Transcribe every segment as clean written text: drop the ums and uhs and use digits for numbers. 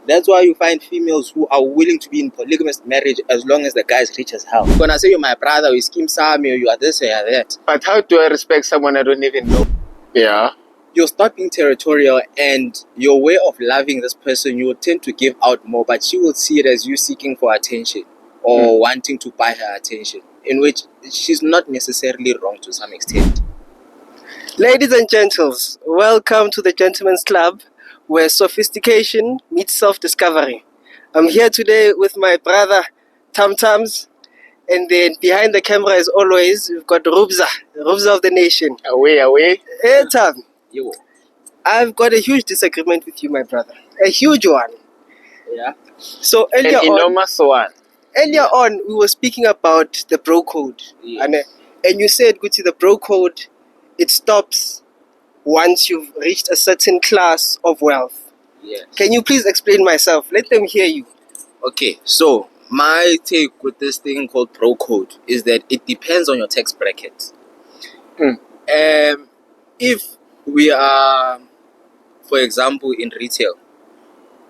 That's why you find females who are willing to be in polygamous marriage as long as the guy is rich as hell. When I say you're my brother, you scheme Sami, or you are this or you are that. But how do I respect someone I don't even know? Yeah. You'll start being territorial, and your way of loving this person, you will tend to give out more, but she will see it as you seeking for attention or wanting to buy her attention, in which she's not necessarily wrong to some extent. Ladies and gentles, welcome to the Gentleman's Club, where sophistication meets self-discovery. I'm here today with my brother Tam Tams, and then behind the camera, as always, we've got Rubza of the nation. Away. Hey Tam, Yo. I've got a huge disagreement with you, my brother. A huge one. Yeah. So An enormous one. Earlier on, we were speaking about the bro code. Yes. And you said, Guti, the bro code, it stops once you've reached a certain class of wealth. Yes. Can you please explain myself? Let them hear you. Okay, so my take with this thing called pro code is that it depends on your tax bracket. If we are, for example, in retail,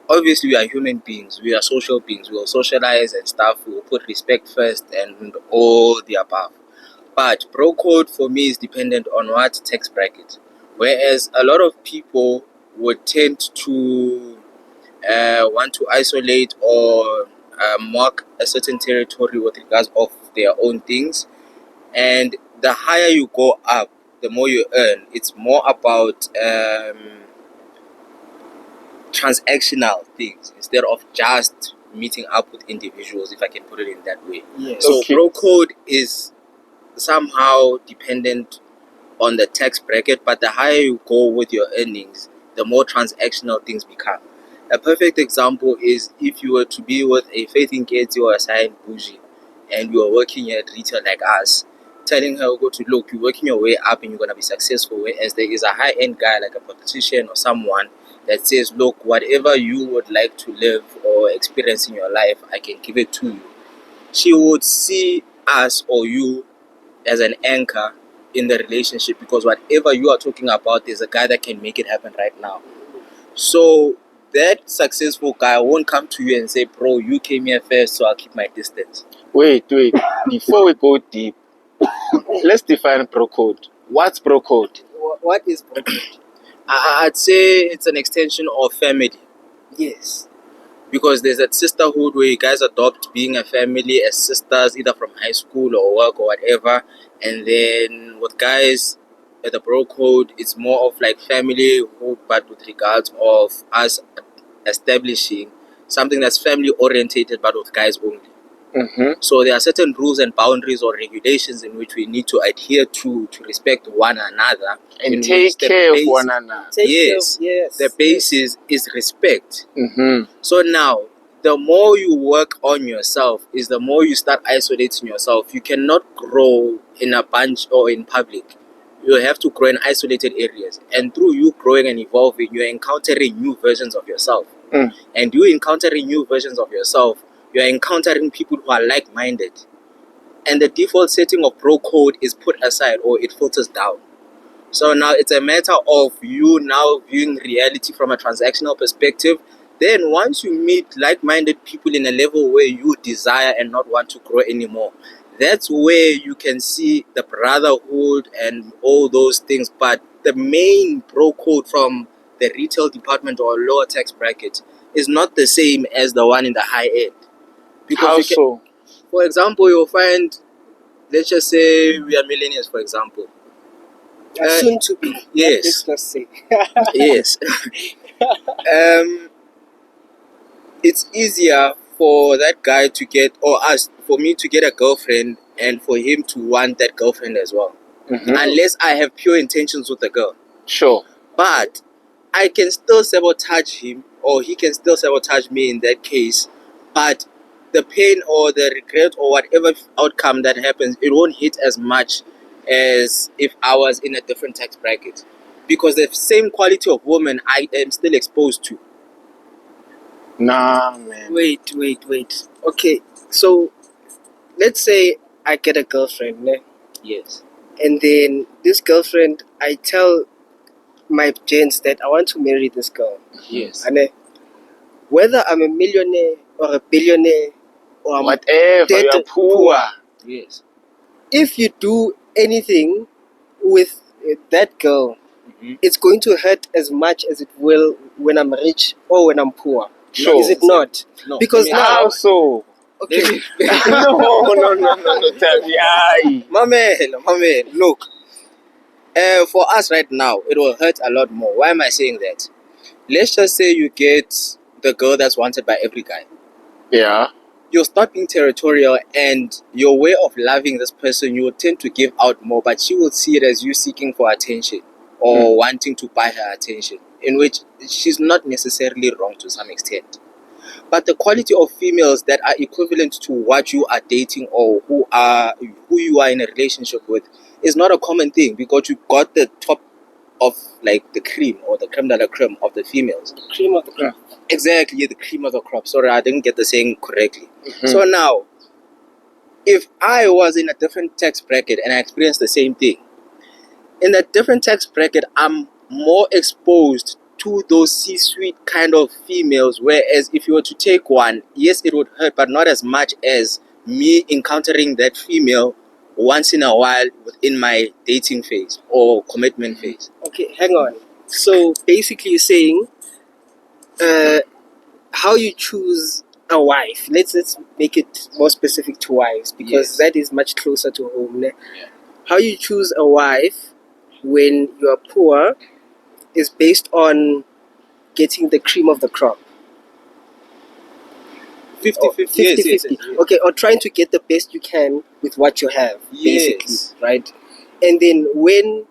obviously we are human beings, we are social beings, we will socialize and stuff, we will put respect first and all the above. But pro code for me is dependent on what tax bracket. Whereas a lot of people would tend to want to isolate or mark a certain territory with regards of their own things. And the higher you go up, the more you earn. It's more about transactional things instead of just meeting up with individuals, if I can put it in that way. Yes. So Okay. pro code is somehow dependent on the tax bracket, but the higher you go with your earnings, the more transactional things become. A perfect example is if you were to be with a Faith in Gates or a Sign Bougie and you are working at retail like us, telling her, go to look, you're working your way up and you're going to be successful. Whereas there is a high-end guy like a politician or someone that says, look, whatever you would like to live or experience in your life, I can give it to you. She would see us or you as an anchor in the relationship, because whatever you are talking about, there's a guy that can make it happen right now. So that successful guy won't come to you and say, bro, you came here first, so I'll keep my distance. Wait. Before we go deep, let's define pro code. What's pro code? What is bro code? I'd say it's an extension of family, Yes. because there's that sisterhood where you guys adopt being a family as sisters, either from high school or work or whatever. And then with guys at the bro code, it's more of like family, but with regards of us establishing something that's family orientated, but with guys only. So there are certain rules and boundaries or regulations in which we need to adhere to respect one another in And which take the care of base- one another. Yes. Yes. The basis is respect. Mm-hmm. So now, the more you work on yourself is the more you start isolating yourself. You cannot grow in a bunch or in public. You have to grow in isolated areas. And through you growing and evolving, you're encountering new versions of yourself. And you encountering new versions of yourself, you're encountering people who are like-minded. And the default setting of pro code is put aside, or it filters down. So now it's a matter of you now viewing reality from a transactional perspective. Then once you meet like-minded people in a level where you desire and not want to grow anymore, that's where you can see the brotherhood and all those things. But the main pro code from the retail department or lower tax bracket is not the same as the one in the high end. How you can- so? For example, you'll find, let's just say we are millionaires, for example. Soon to be. Yes. Let's just say. Yes. It's easier for that guy to get, or us, for me to get a girlfriend and for him to want that girlfriend as well. Unless I have pure intentions with the girl. Sure. But I can still sabotage him, or he can still sabotage me in that case. But the pain or the regret or whatever outcome that happens, it won't hit as much as if I was in a different tax bracket. Because the same quality of woman I am still exposed to. Nah, man. Wait. Okay, so let's say I get a girlfriend, ne? Yes. And then this girlfriend, I tell my gents that I want to marry this girl. Yes. And whether I'm a millionaire or a billionaire or I'm Whatever, dead you're poor. Yes. if you do anything with that girl, Mhm. it's going to hurt as much as it will when I'm rich or when I'm poor. Sure. Is it not? No. Because let me- now, How so? okay, No, tell me. Aye. my man, look. For us right now, it will hurt a lot more. Why am I saying that? Let's just say you get the girl that's wanted by every guy. Yeah. You'll start being territorial, and your way of loving this person, you will tend to give out more, but she will see it as you seeking for attention or wanting to buy her attention, in which she's not necessarily wrong to some extent. But the quality of females that are equivalent to what you are dating or who you are in a relationship with is not a common thing, because you got the top of like the cream or the creme de la creme of the females. cream of the crop. Exactly, the cream of the crop. Sorry, I didn't get the saying correctly. Mhm. So now, if I was in a different tax bracket and I experienced the same thing, in a different tax bracket, I'm more exposed to those C-suite kind of females. Whereas if you were to take one, yes, it would hurt, but not as much as me encountering that female once in a while within my dating phase or commitment phase. Okay, hang on. So basically, you're saying how you choose a wife. Let's make it more specific to wives, because Yes. that is much closer to home. Ne? Yeah. How you choose a wife when you are poor is based on getting the cream of the crop. 50-50. 50 Yes. 50. Okay, or trying to get the best you can with what you have, basically, Yes. right? And then when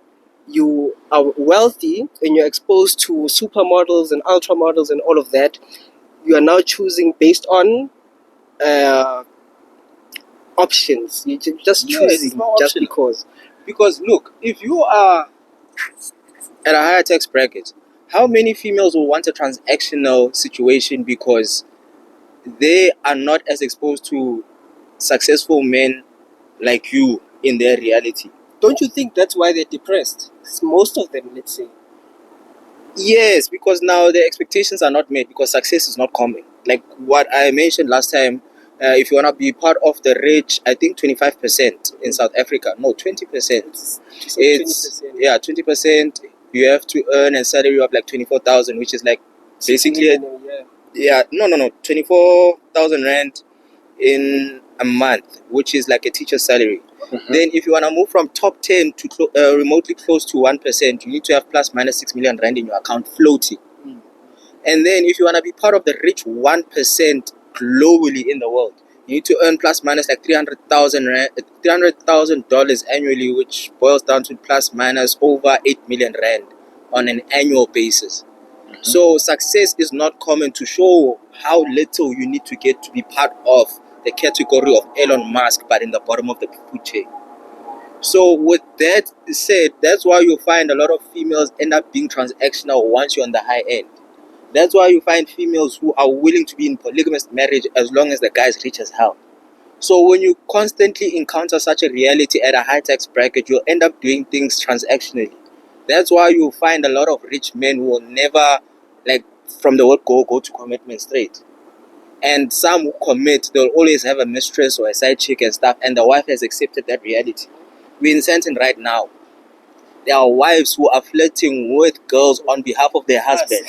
you are wealthy and you're exposed to supermodels and ultra models and all of that, you are now choosing based on options. You're just Yes, choosing it's not just optional. because. Because look, if you are at a higher tax bracket, how many females will want a transactional situation because they are not as exposed to successful men like you in their reality? Don't you think that's why they're depressed? Most of them, let's say. Yes, because now the expectations are not met because success is not coming. Like what I mentioned last time, if you want to be part of the rich, I think 25% in South Africa. No, 20%. It's It's 20%. yeah, 20%. You have to earn a salary of like 24,000, which is like basically Yeah. no 24,000 rand in a month, which is like a teacher's salary. Mhm. Then if you want to move from top 10 to remotely close to 1%, you need to have plus minus 6 million rand in your account floating. Mm. And then if you want to be part of the rich 1% globally in the world, you need to earn plus minus like $300,000 annually, which boils down to plus minus over 8 million rand on an annual basis. So success is not common to show how little you need to get to be part of the category of Elon Musk, but in the bottom of the food chain. So with that said, that's why you find a lot of females end up being transactional once you're on the high end. That's why you find females who are willing to be in polygamous marriage as long as the guy is rich as hell. So when you constantly encounter such a reality at a high tax bracket, you'll end up doing things transactionally. That's why you find a lot of rich men who will never, like from the word go to commitment straight. And some who commit, they'll always have a mistress or a side chick and stuff, and the wife has accepted that reality. We're in Sandton right now. There are wives who are flirting with girls on behalf of their husband.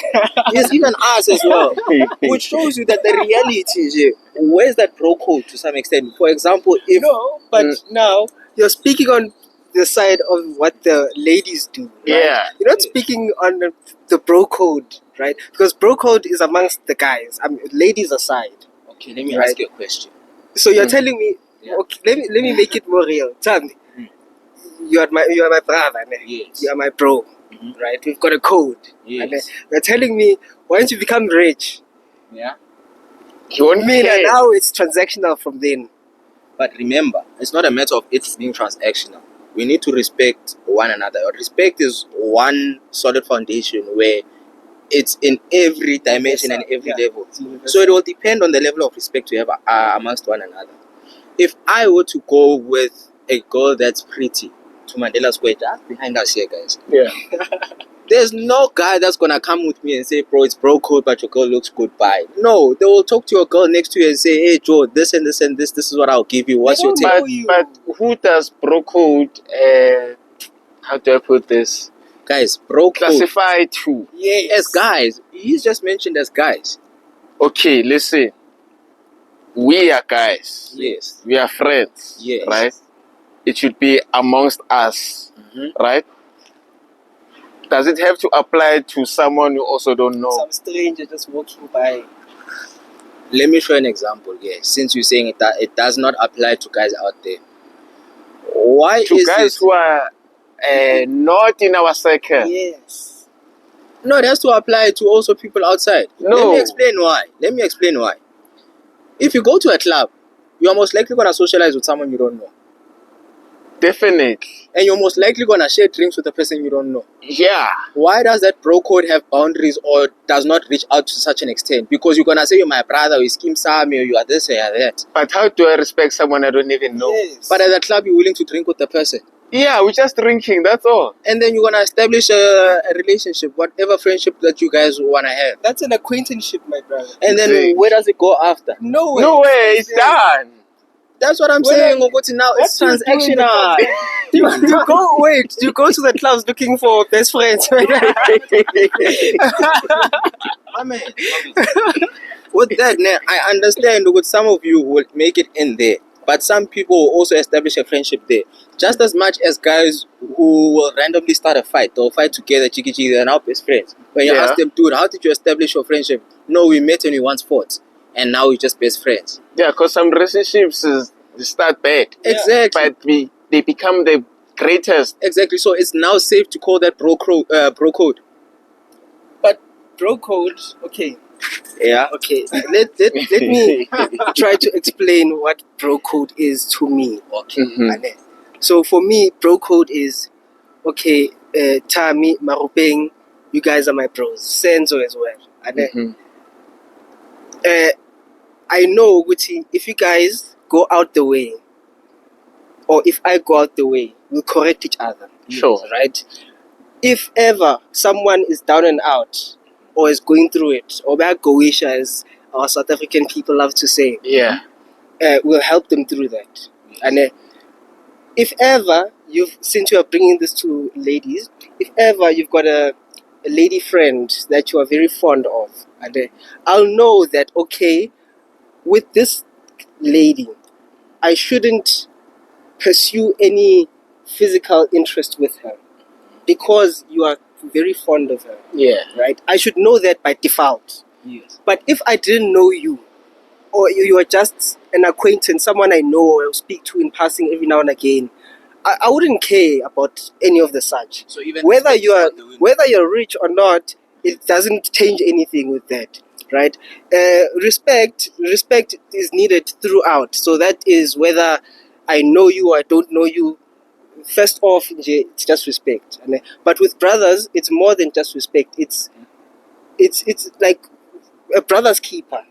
Yes, even us as well. Which shows you that the reality is here. Where's that bro code to some extent? For example, if No, but now you're speaking on the side of what the ladies do, right? Yeah. You're not speaking on the bro code, right? Because bro code is amongst the guys. I mean, ladies aside. okay, let me Right. ask you a question. So you're telling me, Yeah. okay, let me make it more real. Tell me, you are my brother, ne? Yes. You are my bro, Mhm. right? We've got a code. Yes. And you're telling me once you become rich, Yeah. You won't me care. now it's transactional from then. But remember, it's not a matter of it being transactional. We need to respect one another. Respect is one solid foundation where it's in every dimension and every level. So it will depend on the level of respect we have amongst one another. If I were to go with a girl that's pretty to Mandela Square, just behind us here, guys. Yeah. There's no guy that's gonna come with me and say, bro, it's bro code, but your girl looks good. Bye. No, they will talk to your girl next to you and say, hey, Joe, this and this and this is what I'll give you. What's your don't take? know you. But who does bro code? How do I put this? Guys, bro code. Classify to. Yes. As guys, he's just mentioned as guys. Okay, listen. We are guys. Yes. We are friends. Yes. Right? It should be amongst us. Right? Does it have to apply to someone you also don't know? Some stranger just walking by. Let me show an example here. Since you're saying it does not apply to guys out there. Why To is guys it? who are not in our circle. Yes. No, it has to apply to also people outside. No. Let me explain why. If you go to a club, you are most likely going to socialize with someone you don't know. Definitely. And you're most likely going to share drinks with a person you don't know. Yeah. Why does that bro code have boundaries or does not reach out to such an extent? Because you're going to say you're my brother, or you scheme Sami, or you are this or you are that. But how do I respect someone I don't even know? Yes. But at the club, you're willing to drink with the person. Yeah, we're just drinking, that's all. And then you're going to establish a relationship, whatever friendship that you guys want to have. That's an acquaintanceship, my brother. And then Exactly. where does it go after? No way. No way, it's done. That's what I'm Well, saying. Ogoti, now it's what do you do in the transactional. You go to the clubs looking for best friends. My man. With that, now, I understand that some of you will make it in there, but some people will also establish a friendship there. Just as much as guys who will randomly start a fight, they'll fight together, chiki, they're now best friends. When you Yeah. ask them, dude, how did you establish your friendship? No, we met and we once fought, and now we're just best friends. Yeah, because some relationships they start bad. Yeah. Exactly. But they become the greatest. Exactly. So it's now safe to call that bro code. But bro code, okay. Yeah. Okay. Let me try to explain what bro code is to me. Okay. Mhm. So for me, bro code is okay, Tami, Marupeng, you guys are my bros. Senzo as well. Mhm. I know Guti, if you guys go out the way, or if I go out the way, we'll correct each other. Sure. Right? If ever someone is down and out, or is going through it, or Goisha, as our South African people love to say, Yeah. we'll help them through that. And if ever since you are bringing this to ladies, if ever you've got a lady friend that you are very fond of, and I'll know that, okay, with this lady, I shouldn't pursue any physical interest with her because you are very fond of her, Yeah. right? I should know that by default. Yes. But if I didn't know you, or you are just an acquaintance, someone I know or speak to in passing every now and again, I wouldn't care about any of the such. So even Whether you're rich or not, it doesn't change anything with that, right? Respect is needed throughout. So that is whether I know you or I don't know you. First off, it's just respect. But with brothers, it's more than just respect. It's like a brother's keeper.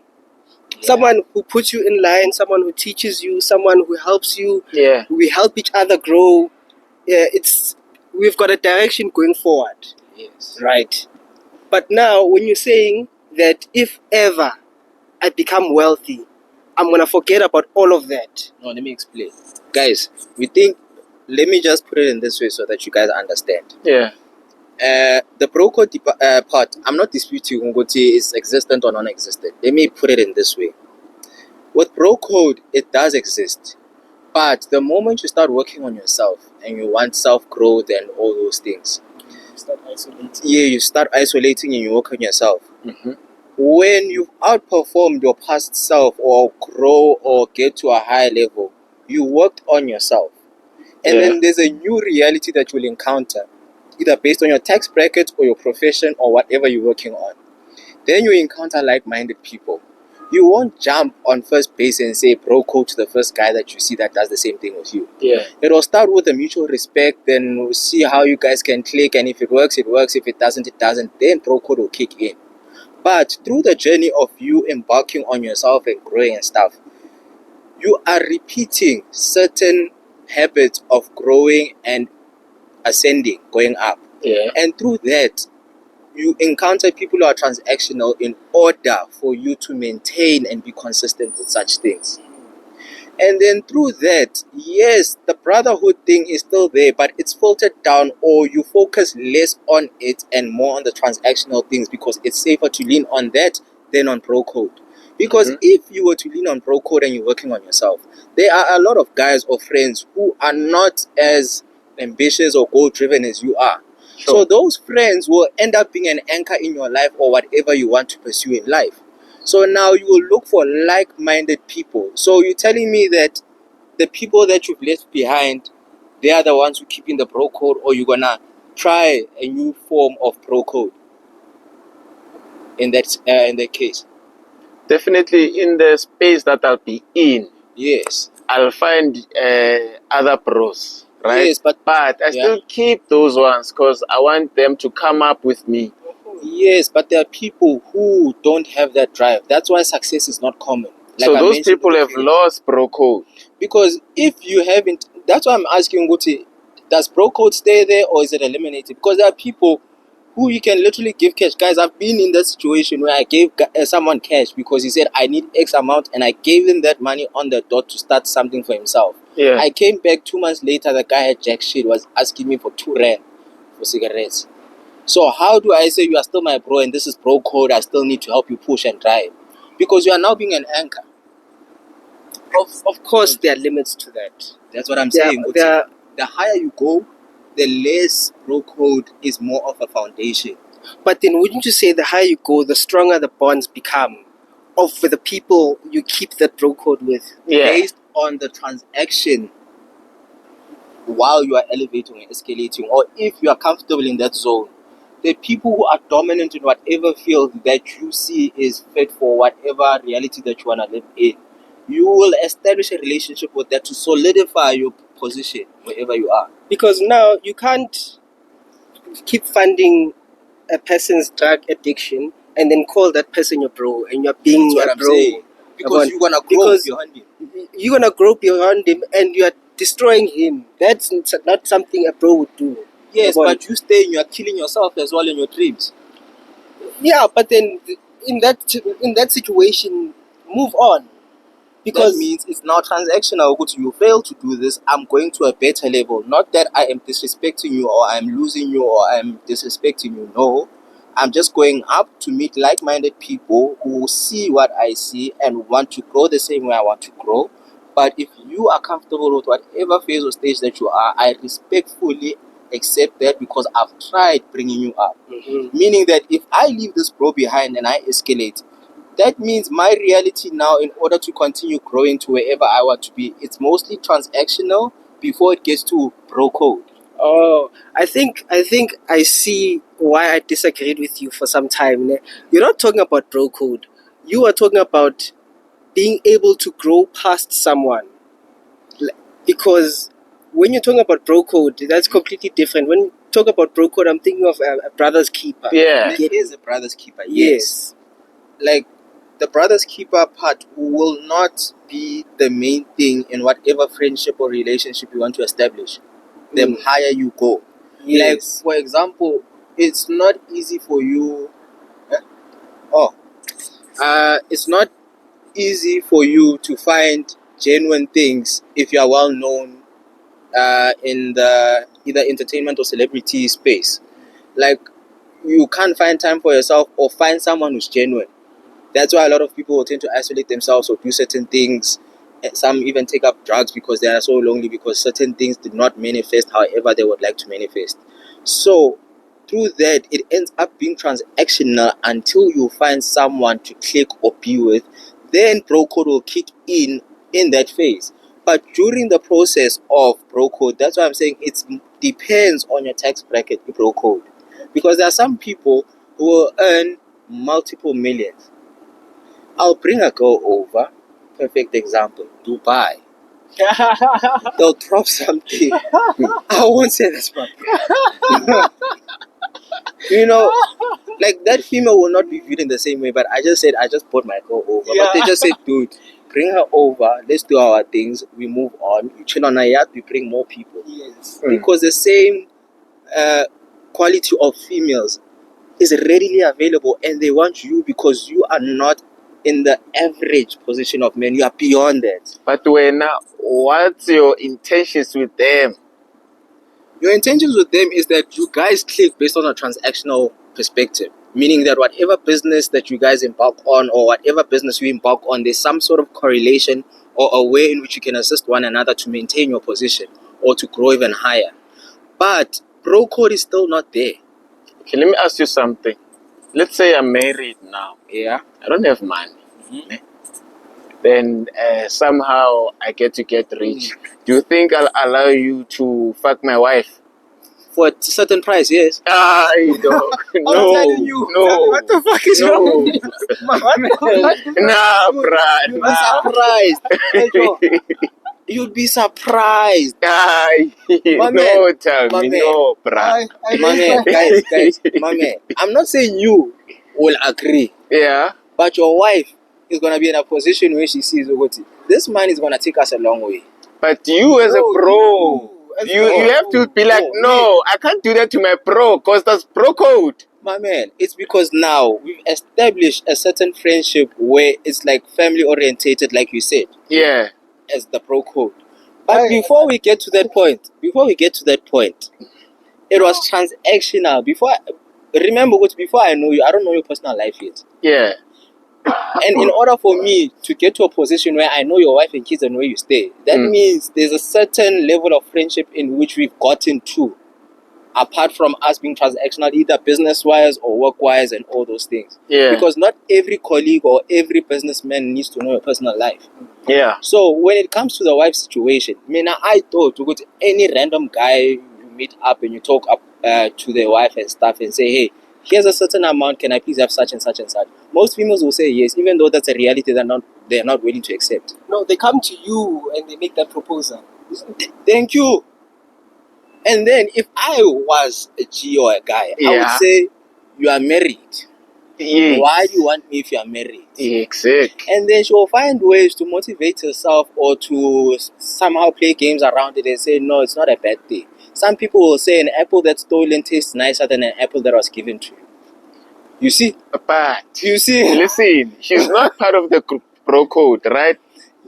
Someone who puts you in line, someone who teaches you, someone who helps you. Yeah. We help each other grow. Yeah, we've got a direction going forward. Yes. Right. But now, when you're saying that if ever I become wealthy, I'm going to forget about all of that. No, let me explain. Guys, let me just put it in this way so that you guys understand. Yeah. The bro code part, I'm not disputing Ngoti is existent or non-existent. Let me put it in this way. With bro code, it does exist. But the moment you start working on yourself and you want self-growth and all those things, Start isolating. yeah, you start isolating and you work on yourself. Mhm. When you've outperformed your past self or grow or get to a higher level, you worked on yourself. And Yeah. then there's a new reality that you'll encounter, either based on your tax bracket or your profession or whatever you're working on. Then you encounter like-minded people. You won't jump on first base and say bro code to the first guy that you see that does the same thing with you. Yeah. It'll start with a mutual respect, then we'll see how you guys can click, and if it works, it works. If it doesn't, it doesn't. Then bro code will kick in. But through the journey of you embarking on yourself and growing and stuff, you are repeating certain habits of growing and ascending, going up. Yeah. And through that, you encounter people who are transactional in order for you to maintain and be consistent with such things. And then through that, yes, the brotherhood thing is still there, but it's filtered down, or you focus less on it and more on the transactional things because it's safer to lean on that than on bro code. Because if you were to lean on bro code and you're working on yourself, there are a lot of guys or friends who are not as ambitious or goal driven as you are. Sure. So those friends will end up being an anchor in your life or whatever you want to pursue in life. So now you will look for like-minded people. So you're telling me that the people that you've left behind, they are the ones who keep in the bro code, or you're gonna try a new form of bro code in that case? Definitely in the space that I'll be in, Yes. I'll find other pros, right? Yes, but I still keep those ones because I want them to come up with me. Yes, but there are people who don't have that drive. That's why success is not common. So I those mentioned people in the have video. lost bro code. Because if you haven't, that's why I'm asking Guti, does bro code stay there or is it eliminated? Because there are people who you can literally give cash. Guys, I've been in that situation where I gave someone cash because he said I need X amount, and I gave him that money on the dot to start something for himself. Yeah. I came back 2 months later, the guy had jack shit, was asking me for 2 rand for cigarettes. So how do I say you are still my bro and this is bro code, I still need to help you push and drive? Because you are now being an anchor. Of course, there are limits to that. That's what I'm saying. There The higher you go, the less bro code is more of a foundation. But then wouldn't you say the higher you go, the stronger the bonds become of the people you keep that bro code with? Yeah. Based on the transaction while you are elevating and escalating, or if you are comfortable in that zone, the people who are dominant in whatever field that you see is fit for whatever reality that you want to live in, you will establish a relationship with that to solidify your position wherever you are. Because now you can't keep funding a person's drug addiction and then call that person your bro and you're being That's what a I'm bro. saying. Because you're gonna grow behind him. You're gonna grow beyond him and you're destroying him. That's not something a bro would do. Yes, but you staying, you're killing yourself as well in your dreams. Yeah, but then in that situation, move on. Because that means it's now transactional. You fail to do this, I'm going to a better level. Not that I am disrespecting you or I'm losing you or I'm disrespecting you. No, I'm just going up to meet like-minded people who see what I see and want to grow the same way I want to grow. But if you are comfortable with whatever phase or stage that you are, I respectfully accept that because I've tried bringing you up. Meaning that if I leave this bro behind and I escalate, that means my reality now, in order to continue growing to wherever I want to be, it's mostly transactional before it gets to bro code. Oh, I think I see why I disagreed with you for some time. You're not talking about bro code. You are talking about being able to grow past someone. Because when you're talking about bro code, that's completely different. When you talk about bro code, I'm thinking of a brother's keeper. Yeah. It is a brother's keeper, Yes. Like, the brother's keeper part will not be the main thing in whatever friendship or relationship you want to establish. The higher you go. Yes. Like, for example, it's not easy for you. It's not easy for you to find genuine things if you are well known in the either entertainment or celebrity space. Like, you can't find time for yourself or find someone who's genuine. That's why a lot of people will tend to isolate themselves or do certain things. Some even take up drugs because they are so lonely because certain things did not manifest however they would like to manifest. So through that, it ends up being transactional until you find someone to click or be with. Then bro code will kick in that phase. But during the process of bro code, that's why I'm saying it depends on your tax bracket, bro code. Because there are some people who will earn multiple millions. I'll bring a girl over. Perfect example, Dubai. They'll drop something. I won't say that's my You know, like, that female will not be viewed in the same way, but I just brought my girl over. But they just said, dude, bring her over, let's do our things, we move on. You chill on a yacht, we bring more people. Yes. Because the same quality of females is readily available, and they want you because you are not in the average position of men. You are beyond that. But what's your intentions with them? Your intentions with them is that you guys click based on a transactional perspective, meaning that whatever business that you guys embark on or whatever business you embark on, there's some sort of correlation or a way in which you can assist one another to maintain your position or to grow even higher. But bro code is still not there. Okay, let me ask you something. Let's say I'm married now. Yeah. I don't have money. Then somehow I get rich. Do you think I'll allow you to fuck my wife? For a certain price, yes. I don't. I'm No, telling you. no. What the fuck is wrong No. with you? Nah, bruh. You'd be surprised. You'd be surprised. Ay, My no, man, tell my me, man. no, bruh. My man, guys, my man. I'm not saying you will agree, Yeah. but your wife is gonna be in a position where she sees Ogoti. This man is gonna take us a long way. But you as a pro, you have to be like, no, I can't do that to my pro because that's pro code. My man, it's because now we've established a certain friendship where it's like family orientated, like you said. Yeah. As the pro code. But before we get to that point, it was transactional. Remember what, before I know you, I don't know your personal life yet. Yeah. And in order for me to get to a position where I know your wife and kids and where you stay, that means there's a certain level of friendship in which we've gotten to, apart from us being transactional, either business-wise or work-wise and all those things. Yeah. Because not every colleague or every businessman needs to know your personal life. Yeah. So when it comes to the wife situation, I thought to go to any random guy you meet up and you talk up to the wife and stuff and say, hey, here's a certain amount, can I please have such and such and such? Most females will say yes, even though that's a reality they're not willing to accept. No, they come to you and they make that proposal. Thank you. And then if I was a G or a guy, I would say, you are married. Yes. Why do you want me if you are married? Exactly. And then she will find ways to motivate herself or to somehow play games around it and say, no, it's not a bad thing. Some people will say an apple that's stolen tastes nicer than an apple that was given to you. You see? But you see? Listen, she's not part of the pro code, right?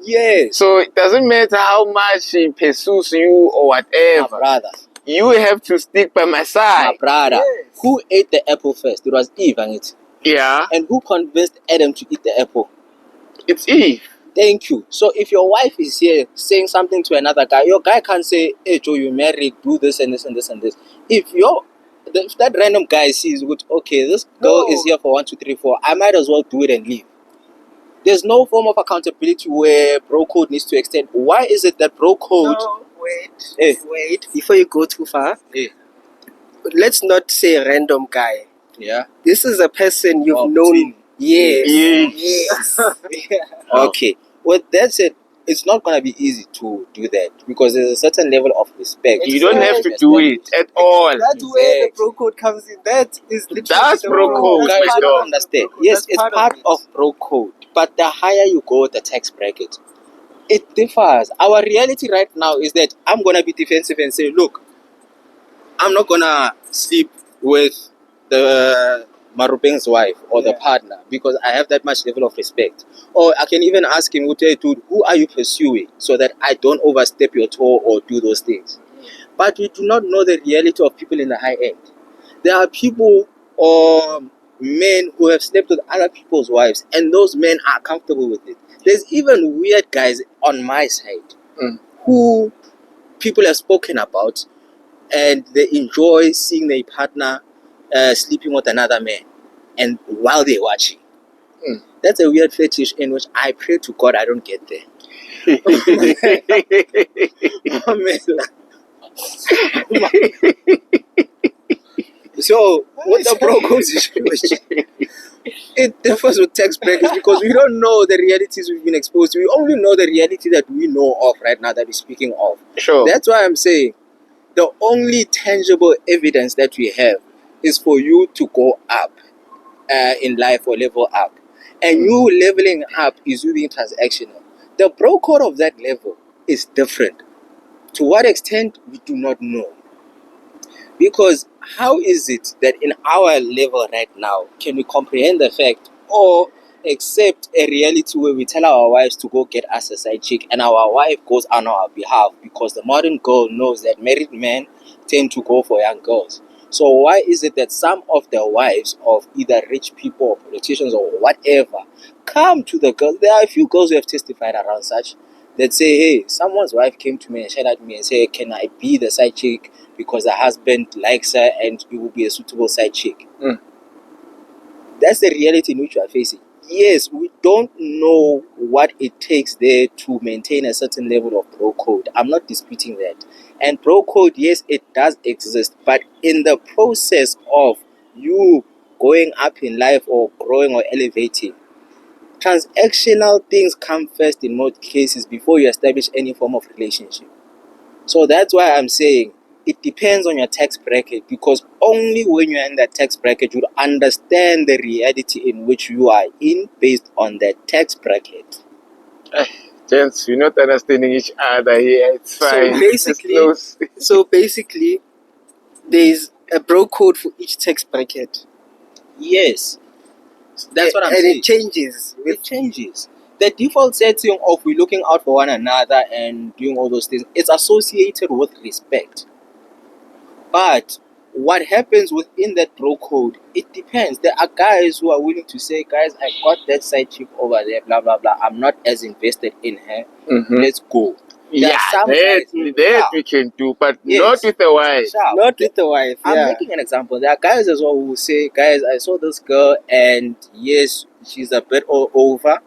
Yes. So it doesn't matter how much she pursues you or whatever. My brother. You have to stick by my side. My brother. Yes. Who ate the apple first? It was Eve, and it. Yeah. And who convinced Adam to eat the apple? It's Eve. Thank you. So if your wife is here saying something to another guy, your guy can't say, hey Joe, you married, do this and this and this and this. If that random guy sees, okay, this girl is here for 1, 2, 3, 4, I might as well do it and leave. There's no form of accountability where bro code needs to extend. Why is it that bro code... No, wait. Before you go too far, let's not say a random guy. Yeah. This is a person you've known. Yes. Okay. With that said, it's not going to be easy to do that because there's a certain level of respect. You don't have to do it at all. That's where the bro code comes in. That is literally That's bro code. Guys, you don't understand. Yes, it's part of bro code. But the higher you go, the tax bracket, it differs. Our reality right now is that I'm going to be defensive and say, look, I'm not going to sleep with the Marupeng's wife or the partner because I have that much level of respect. Or I can even ask him, dude, who are you pursuing so that I don't overstep your toe or do those things. But we do not know the reality of people in the high end. There are people or men who have slept with other people's wives and those men are comfortable with it. There's even weird guys on my side who people have spoken about and they enjoy seeing their partner sleeping with another man and while they're watching. That's a weird fetish in which I pray to God I don't get there. So what the bro code situation, it differs with tax brackets because we don't know the realities we've been exposed to. We only know the reality that we know of right now that we're speaking of. Sure. That's why I'm saying the only tangible evidence that we have is for you to go up in life or level up. And you leveling up is you being transactional. The bro code of that level is different. To what extent, we do not know. Because how is it that in our level right now, can we comprehend the fact or accept a reality where we tell our wives to go get us a side chick and our wife goes on our behalf because the modern girl knows that married men tend to go for young girls? So why is it that some of the wives of either rich people or politicians or whatever come to the girls? There are a few girls who have testified around such that say, hey, someone's wife came to me and shouted at me and said, can I be the side chick because the husband likes her and it will be a suitable side chick? That's the reality in which we are facing. Yes, we don't know what it takes there to maintain a certain level of bro code. I'm not disputing that. And bro code, yes, it does exist. But in the process of you going up in life or growing or elevating, transactional things come first in most cases before you establish any form of relationship. So that's why I'm saying it depends on your tax bracket, because only when you're in that tax bracket you understand the reality in which you are in based on that tax bracket. Gents, we're not understanding each other here. It's fine. So basically, there's a bro code for each tax bracket. Yes, that's what I'm saying. And it changes. It changes. The default setting of we looking out for one another and doing all those things, it's associated with respect. But what happens within that bro code, it depends. There are guys who are willing to say, guys, I got that side chick over there, blah, blah, blah. I'm not as invested in her. Let's go. That we can do, but not with the wife. Not with the wife. I'm making an example. There are guys as well who say, guys, I saw this girl and yes, she's a bit all over,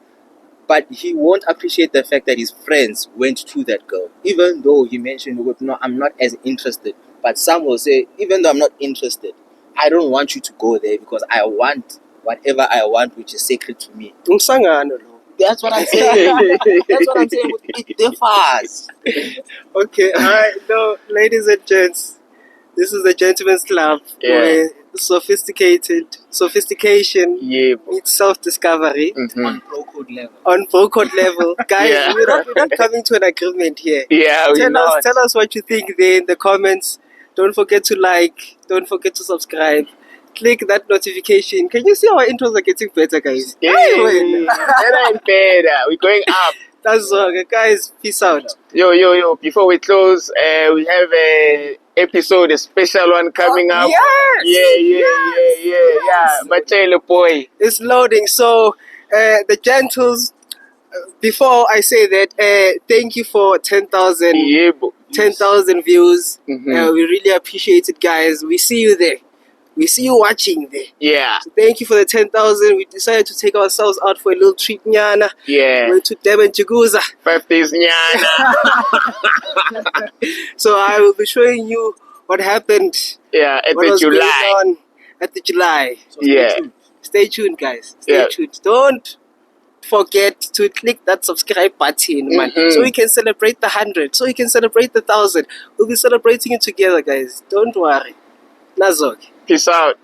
but he won't appreciate the fact that his friends went to that girl, even though he mentioned, no, I'm not as interested. But some will say, even though I'm not interested, I don't want you to go there because I want whatever I want, which is sacred to me. That's what I'm saying. That's what I'm saying. It differs. Okay, all right. No, ladies and gents, this is the Gentleman's Club where sophistication meets self-discovery on bro code level. On bro code level, guys, we're not coming to an agreement here. Tell us what you think there in the comments. Don't forget to like. Don't forget to subscribe. Click that notification. Can you see our intros are getting better, guys? Yeah, better and better. We're going up. That's all, guys. Peace out. Yo. Before we close, we have a special one coming up. Yes. Machele boy. It's loading. So, the gentles, before I say that, thank you for 10,000 views. We really appreciate it, guys. We see you there. We see you watching there. Yeah. So thank you for the 10,000. We decided to take ourselves out for a little treat, nyana. Yeah. Went to Durban, Jaguza. 5 days, nyana. So I will be showing you what happened. Yeah, at what the was July. going on at the July. So stay tuned. Stay tuned, guys. Stay tuned. Don't forget to click that subscribe button, man. So we can celebrate the 100. So we can celebrate the 1,000. We'll be celebrating it together, guys. Don't worry. Nazok. Peace out.